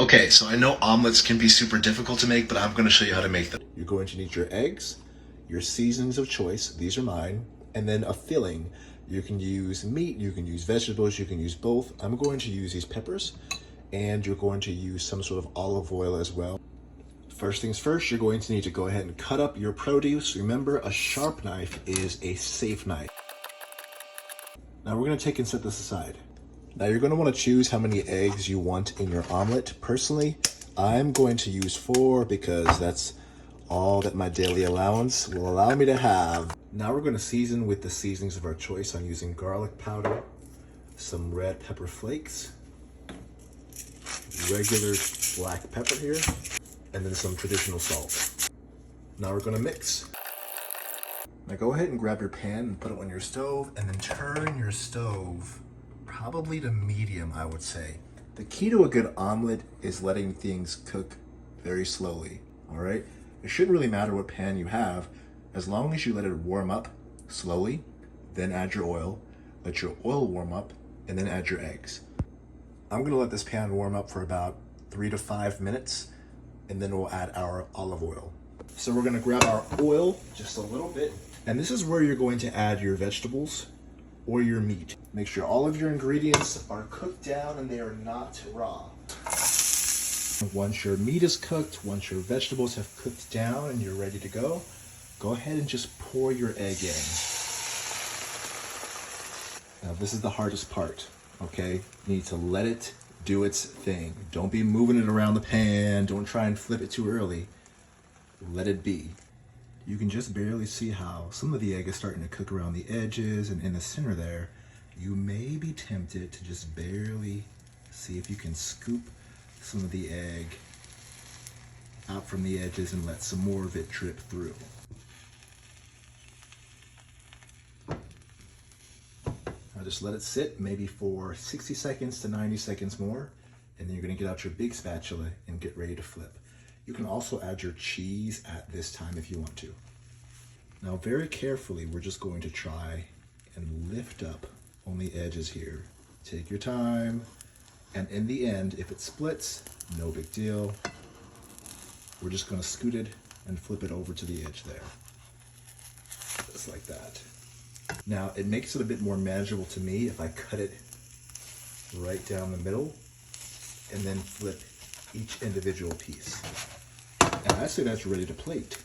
Okay, so I know omelets can be super difficult to make, but I'm going to show you how to make them. You're going to need your eggs, your seasonings of choice, these are mine, and then a filling. You can use meat, you can use vegetables, you can use both. I'm going to use these peppers, and you're going to use some sort of olive oil as well. First things first, you're going to need to go ahead and cut up your produce. Remember, a sharp knife is a safe knife. Now we're going to take and set this aside. Now you're going to want to choose how many eggs you want in your omelet. Personally, I'm going to use 4 because that's all that my daily allowance will allow me to have. Now we're going to season with the seasonings of our choice. I'm using garlic powder, some red pepper flakes, regular black pepper here, and then some traditional salt. Now we're going to mix. Now go ahead and grab your pan and put it on your stove, and then turn your stove probably to medium, I would say. The key to a good omelet is letting things cook very slowly, all right? It shouldn't really matter what pan you have, as long as you let it warm up slowly, then add your oil, let your oil warm up, and then add your eggs. I'm gonna let this pan warm up for about 3 to 5 minutes, and then we'll add our olive oil. So we're gonna grab our oil just a little bit, and this is where you're going to add your vegetables or your meat. Make sure all of your ingredients are cooked down and they are not raw. Once your meat is cooked, once your vegetables have cooked down and you're ready to go ahead and just pour your egg in. Now this is the hardest part, okay? You need to let it do its thing. Don't be moving it around the pan. Don't try and flip it too early. Let it be. You can just barely see how some of the egg is starting to cook around the edges, and in the center there, you may be tempted to just barely see if you can scoop some of the egg out from the edges and let some more of it drip through. Now just let it sit maybe for 60 seconds to 90 seconds more, and then you're gonna get out your big spatula and get ready to flip. You can also add your cheese at this time if you want to. Now very carefully, we're just going to try and lift up on the edges here. Take your time, and in the end, if it splits, no big deal. We're just gonna scoot it and flip it over to the edge there. Just like that. Now it makes it a bit more manageable to me if I cut it right down the middle and then flip each individual piece. And I say that's ready to plate.